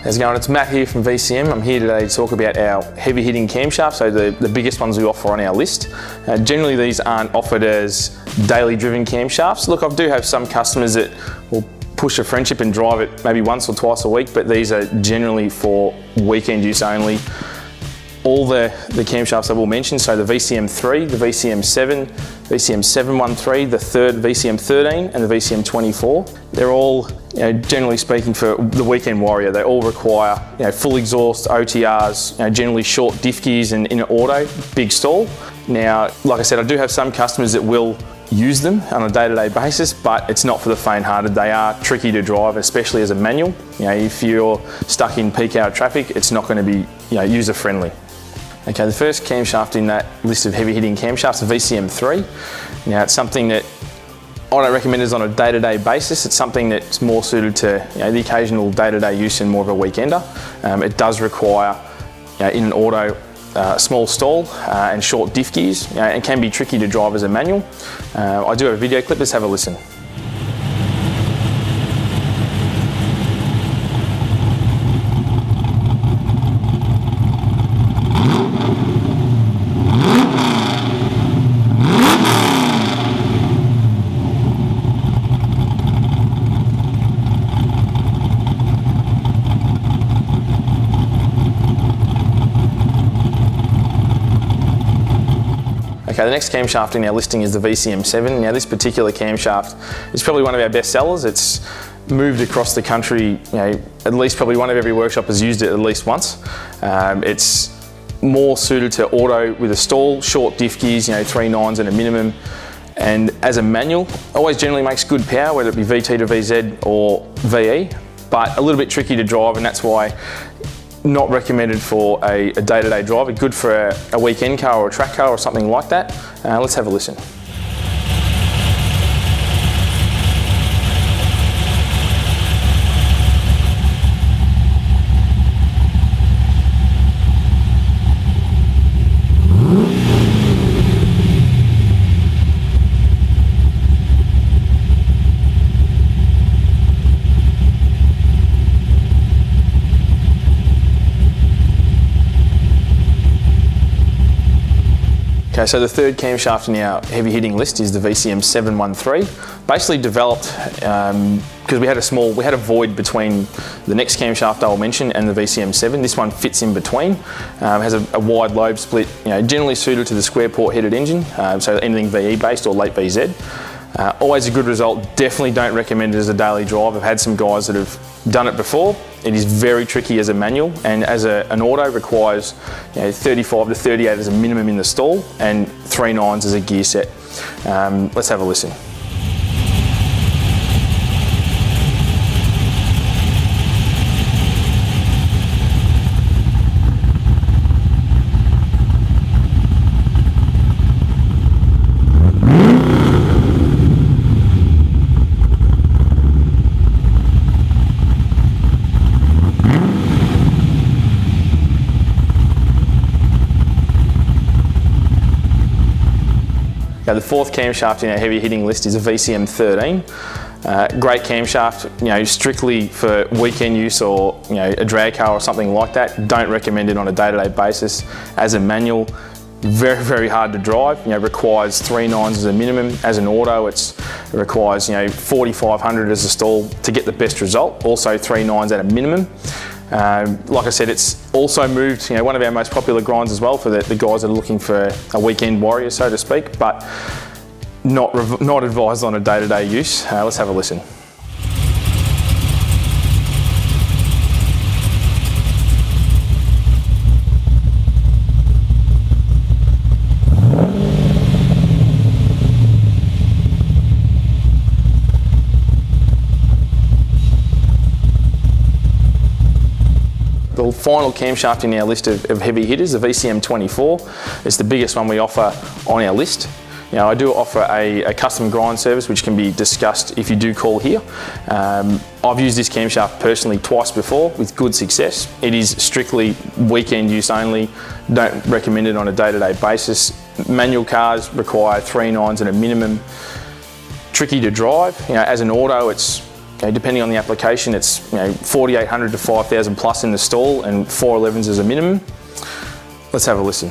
How's it going? It's Matt here from VCM. I'm here today to talk about our heavy hitting camshafts, so the biggest ones we offer on our list. Generally these aren't offered as daily driven camshafts. Look, I do have some customers that will push a friendship and drive it maybe once or twice a week, but these are generally for weekend use only. All the camshafts I will mention, so the VCM 3, the VCM 7, VCM 713, the third VCM 13 and the VCM 24. They're all, generally speaking, for the weekend warrior. They all require full exhaust, OTRs, generally short diff gears and in an auto, big stall. Now, like I said, I do have some customers that will use them on a day-to-day basis, but it's not for the faint-hearted. They are tricky to drive, especially as a manual. If you're stuck in peak hour traffic, it's not going to be user-friendly. Okay, the first camshaft in that list of heavy hitting camshafts is VCM 3. Now it's something that I don't recommend as on a day-to-day basis. It's something that's more suited to the occasional day-to-day use and more of a weekender. It does require, in an auto, small stall and short diff gears, and can be tricky to drive as a manual. I do have a video clip, let's have a listen. Okay, the next camshaft in our listing is the VCM 7. Now this particular camshaft is probably one of our best sellers. It's moved across the country, at least probably one of every workshop has used it at least once. It's more suited to auto with a stall, short diff gears, 3 9s and a minimum. And as a manual, always generally makes good power, whether it be VT to VZ or VE, but a little bit tricky to drive, and that's why not recommended for a day-to-day driver. Good for a weekend car or a track car or something like that. Let's have a listen. Okay, so the third camshaft in our heavy hitting list is the VCM 713. Basically developed because we had a void between the next camshaft I'll mention and the VCM 7. This one fits in between, has a wide lobe split, generally suited to the square port headed engine, so anything VE based or late VZ. Always a good result. Definitely don't recommend it as a daily drive. I've had some guys that have done it before. It is very tricky as a manual, and as an auto requires 35 to 38 as a minimum in the stall and 3 9s as a gear set. Let's have a listen. Now the fourth camshaft in our heavy hitting list is a VCM 13. Great camshaft, strictly for weekend use or a drag car or something like that. Don't recommend it on a day-to-day basis. As a manual, very, very hard to drive. Requires 3 9s as a minimum. As an auto, it requires 4500 as a stall to get the best result. Also 3 9s at a minimum. Like I said, it's also moved, one of our most popular grinds as well for the guys that are looking for a weekend warrior, so to speak, but not advised on a day-to-day use. Let's have a listen. The final camshaft in our list of heavy hitters, the VCM 24. It's the biggest one we offer on our list. I do offer a custom grind service which can be discussed if you do call here. I've used this camshaft personally twice before with good success. It is strictly weekend use only. Don't recommend it on a day-to-day basis. Manual cars require 3 9s and a minimum. Tricky to drive. As an auto, it's depending on the application, it's 4,800 to 5,000 plus in the stall, and 411s as a minimum. Let's have a listen.